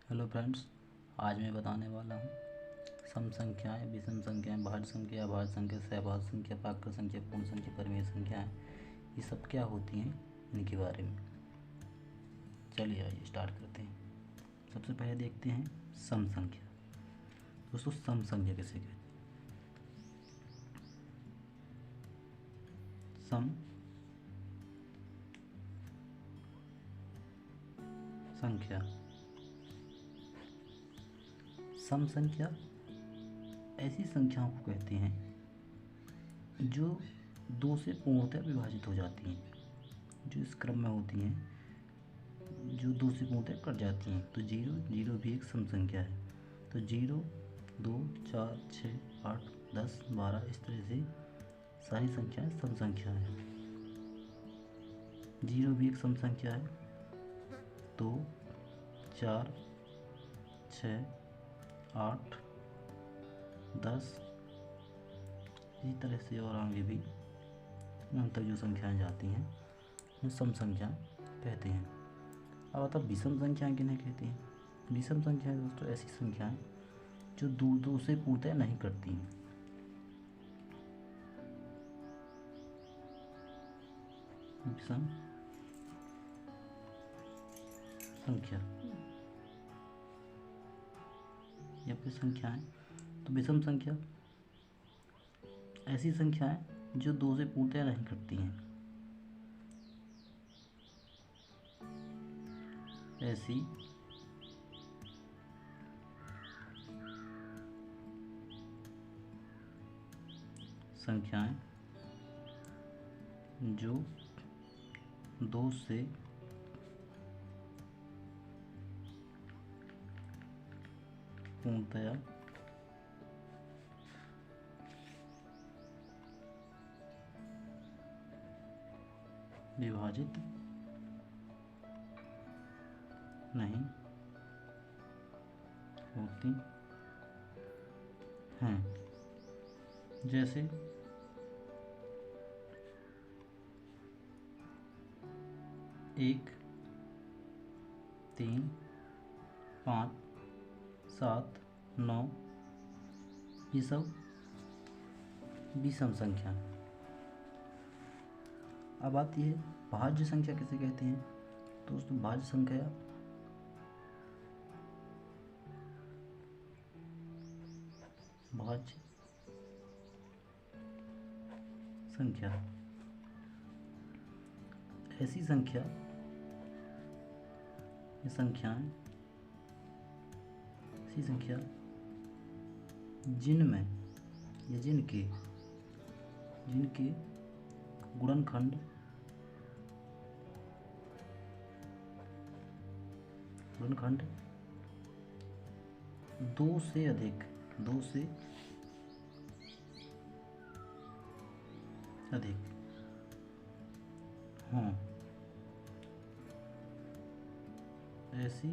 Hello friends, आज मैं बताने वाला हूँ सम संख्याएं, विषम संख्याएं, भाज्य संख्या, अभाज्य संख्या, सहभाज्य संख्या, प्राकृत संख्या, पूर्ण संख्या, परिमेय संख्याएं, ये सब क्या होती हैं इनके बारे में। चलिए आइए स्टार्ट करते हैं। सबसे पहले देखते हैं सम संख्या। दोस्तों, सम संख्या किसे कहते हैं? सम संख्या, सम संख्या ऐसी संख्याओं को कहते हैं जो दो से पूर्णतः विभाजित हो जाती हैं, जो इस क्रम में होती हैं, जो दो से पूर्णतः कट जाती हैं। तो जीरो जीरो भी एक सम संख्या है। तो 0, 2, 4, 6, 8, 10, 12 इस तरह से सारी संख्याएं सम संख्या हैं। 0 भी एक सम संख्या है। 2, 4, 6, 8, 10 इसी तरह से और आगे भी उन तक जो संख्याएं जाती हैं उन्हें सम संख्या कहते हैं। अब आता विषम संख्याएं किन्हें कहते हैं? विषम संख्याएं दोस्तों ऐसी संख्याएं जो दो से पूर्णतः नहीं कटती हैं। विषम संख्या या फिर संख्याएं, तो विषम संख्या ऐसी संख्याएं जो दो से पूर्णतः नहीं कटती हैं। ऐसी संख्याएं जो दो से पूर्णतया विभाजित नहीं होती हैं। जैसे 1, 3, 5, 7, 9 ये सब विषम संख्या। अब आती है भाज्य संख्या किसे कहते हैं? दोस्तों, भाज्य संख्या भाज्य संख्या ऐसी संख्या ये संख्याएं ऐसी संख्या जिनमें या जिनके गुणनखंड दो से अधिक हों। ऐसी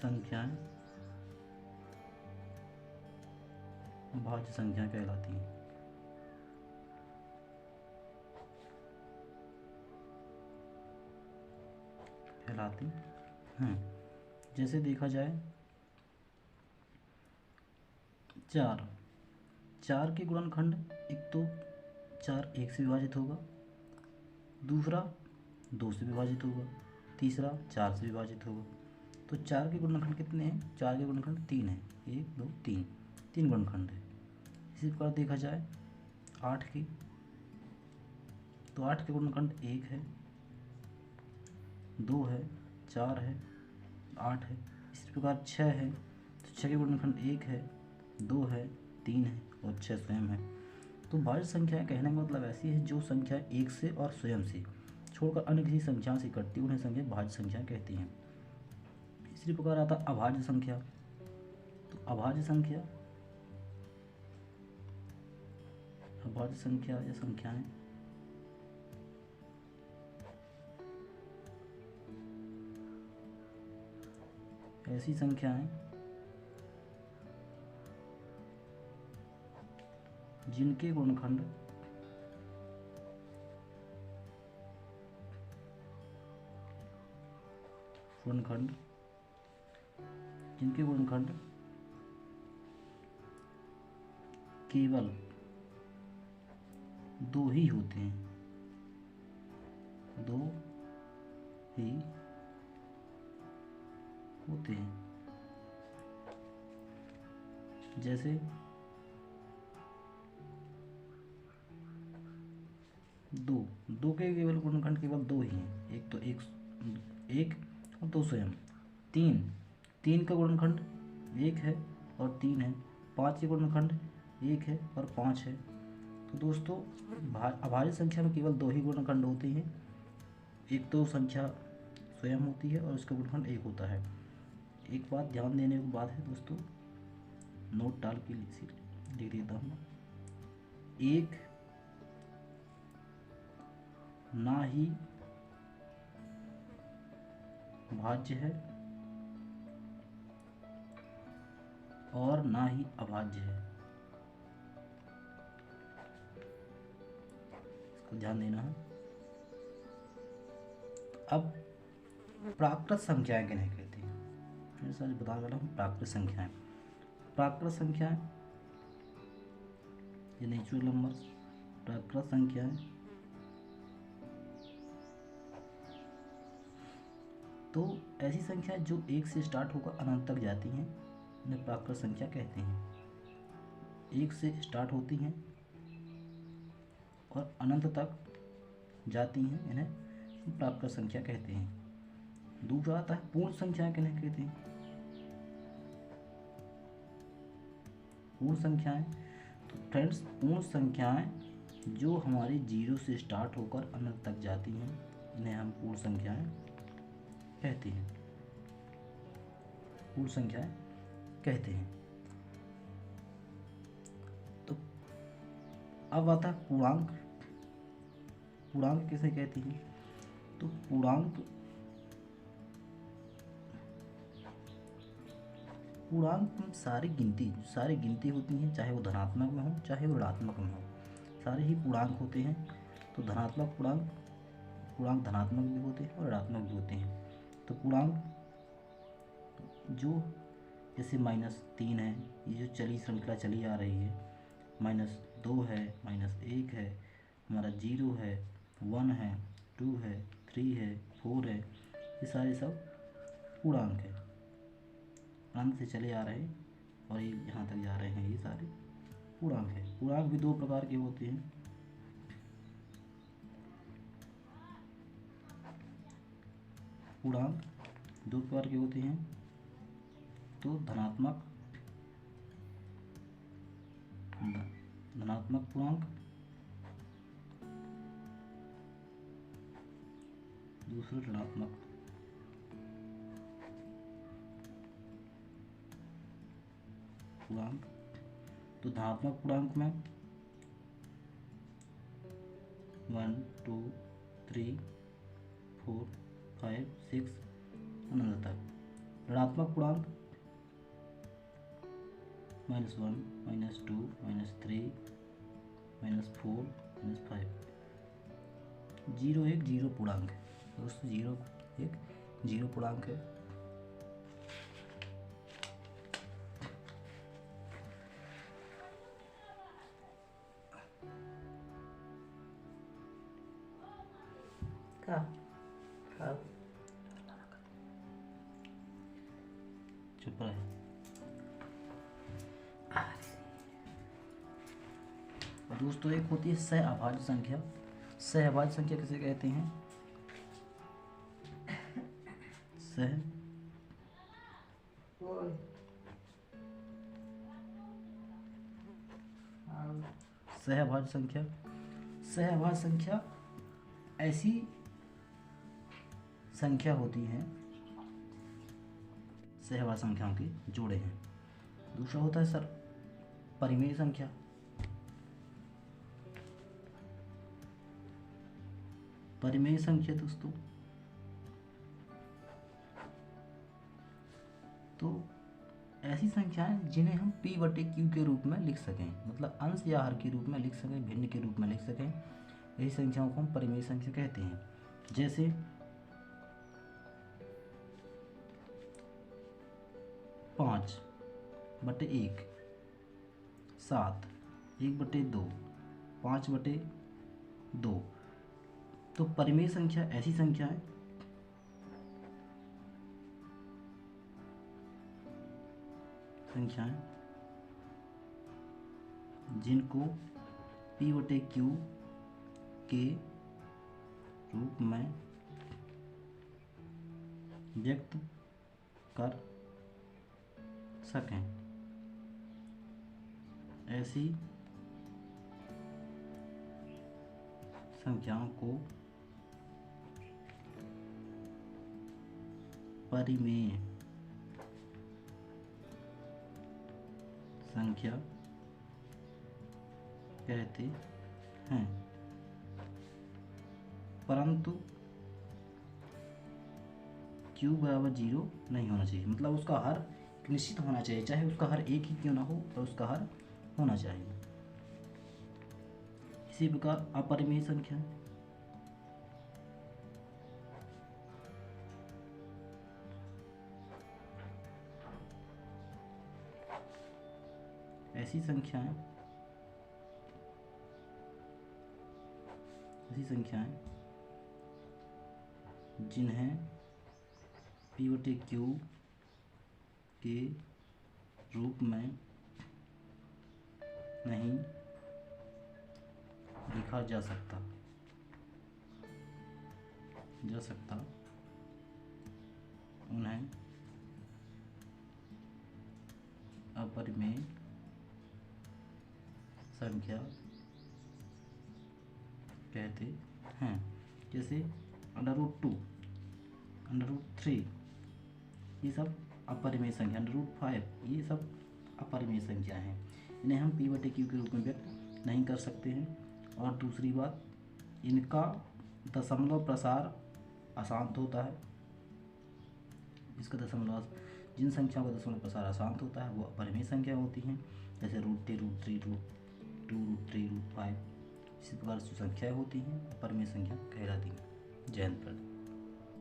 संख्याएं भाज्य संख्या कहलाती हैं। जैसे देखा जाए 4 के गुणनखंड, एक तो 4 1 से विभाजित होगा, दूसरा 2 से विभाजित होगा, तीसरा 4 से विभाजित होगा। तो 4 के गुणनखंड कितने हैं? 4 के गुणनखंड 3 हैं। 1, 2, 3 गुणनखंड है। इसी प्रकार देखा जाए 8 की, तो 8 के गुणनखंड 1 है, 2 है, 4 है, 8 है। इसी प्रकार 6 है, तो 6 के गुणनखंड 1 है, 2 है, 3 है और 6 स्वयं है। तो भाज्य संख्याएं कहने का मतलब ऐसी है जो संख्या 1 से और स्वयं से छोड़कर अन्य किसी संख्या से कटती उन्हें संख्या भाज्य संख्या कहती हैं। इसी प्रकार आता अभाज्य संख्या। तो अभाज्य संख्या या संख्याएं ऐसी संख्याएं जिनके गुणनखंड गुणनखंड जिनके गुणनखंड केवल 2 ही होते हैं, 2 ही होते हैं। जैसे दो के केवल गुणनखंड केवल 2 ही हैं, एक तो एक और 2 स्वयं। 3 का गुणनखंड 1 है और 3 है। 5 के गुणनखंड 1 है और 5 है। तो दोस्तों अभाज्य संख्या में केवल 2 ही गुणनखंड होते हैं, एक तो संख्या स्वयं होती है और उसका गुणनखंड 1 होता है। एक बात ध्यान देने की बात है दोस्तों, नोट डाल के लिख देता हूँ। 1 ना ही भाज्य है और ना ही अभाज्य है, इसको ध्यान देना है। अब प्राकृत संख्याएं किन्हें कहते हैं, मैं सच बता रहा हूँ। प्राकृत संख्याएं ये नेचुरल नंबर्स, प्राकृत संख्याएं तो ऐसी संख्या जो 1 से स्टार्ट होकर अनंत तक जाती हैं, इन्हें प्राकृत संख्या कहते हैं। 1 से स्टार्ट होती हैं और अनंत तक जाती हैं, इन्हें प्राकृत संख्या कहते हैं। दूसरा आता है पूर्ण संख्या किन्हें कहते हैं। पूर्ण संख्याएं तो फ्रेंड्स, पूर्ण संख्याएं जो हमारी 0 से स्टार्ट होकर अनंत तक जाती हैं, इन्हें हम पूर्ण संख्याएं कहते हैं। पूर्ण संख्याएं कहते हैं। तो अब आता है पूर्णांक। पूर्णांक किसे कहते हैं? तो पूर्णांक में सारी गिनती होती हैं, चाहे वो धनात्मक में हो चाहे वो ऋणात्मक में हो, सारे ही पूर्णांक होते हैं। तो धनात्मक पूर्णांक धनात्मक भी होते हैं और ऋणात्मक भी होते हैं। तो पूर्णांक जो जैसे -3 है, ये जो श्रृंखला चली आ रही है, -2 है, -1 है, हमारा 0 है, 1 है, 2 है, 3 है, 4 है, ये सारे सब पूर्णांक है, अनंत से चले आ रहे हैं और ये यहाँ तक जा रहे हैं, ये सारे पूर्णांक है। पूर्णांक भी 2 प्रकार के होते हैं। पूर्णांक 2 प्रकार के होते हैं, तो धनात्मक पूर्णांक, दूसरा ऋणात्मक। पूर्णांक तो धनात्मक पूर्णांक में 1 2 3 4 5 6 अनंत तक। ऋणात्मक पूर्णांक -1 -2 -3 -4 -5। 0 एक जीरो पूर्णांक है दोस्तों, 0 एक जीरो पूर्णांक है। चुप रहे। दोस्तों एक होती है सहअभाज्य संख्या। सहअभाज्य संख्या किसे कहते हैं? सहअभाज्य संख्या ऐसी संख्या होती है, सहअभाज्य संख्याओं के जोड़े हैं। दूसरा होता है सर परिमेय संख्या। परिमेय संख्या दोस्तों तो ऐसी संख्याएं जिन्हें हम p/q के रूप में लिख सकें, मतलब अंश या हर के रूप में लिख सकें, भिन्न के रूप में लिख सकें, ऐसी संख्याओं को हम परिमेय संख्या कहते हैं। जैसे 5/1, 7, 1/2, 5/2। तो परिमेय संख्या ऐसी संख्या है संख्याएं जिनको P/Q के रूप में व्यक्त कर सकें। ऐसी संख्याओं को परिमेय संख्या कहते हैं। परंतु Q बराबर 0 नहीं होना चाहिए, मतलब उसका हर निश्चित होना चाहिए, चाहे उसका हर एक ही क्यों ना हो, पर उसका हर होना चाहिए। इसी प्रकार अपरिमेय संख्या ऐसी संख्याएं जिन्हें P/Q के रूप में नहीं लिखा जा सकता उन्हें अपरिमेय संख्या कहते हैं। जैसे √2, √3 ये सब अपरिमेय संख्या, √5 ये सब अपरिमेय संख्या हैं। इन्हें हम P/Q के रूप में व्यक्त नहीं कर सकते हैं। और दूसरी बात, इनका दशमलव प्रसार अशांत होता है। जिन संख्याओं का दशमलव प्रसार अशांत होता है वो अपरिमेय संख्या होती हैं। जैसे √3, √3, √2, √3, √5 इसी प्रकार से संख्याएँ होती हैं अपरिमेय संख्या कहलाती हैं। जय हिंद।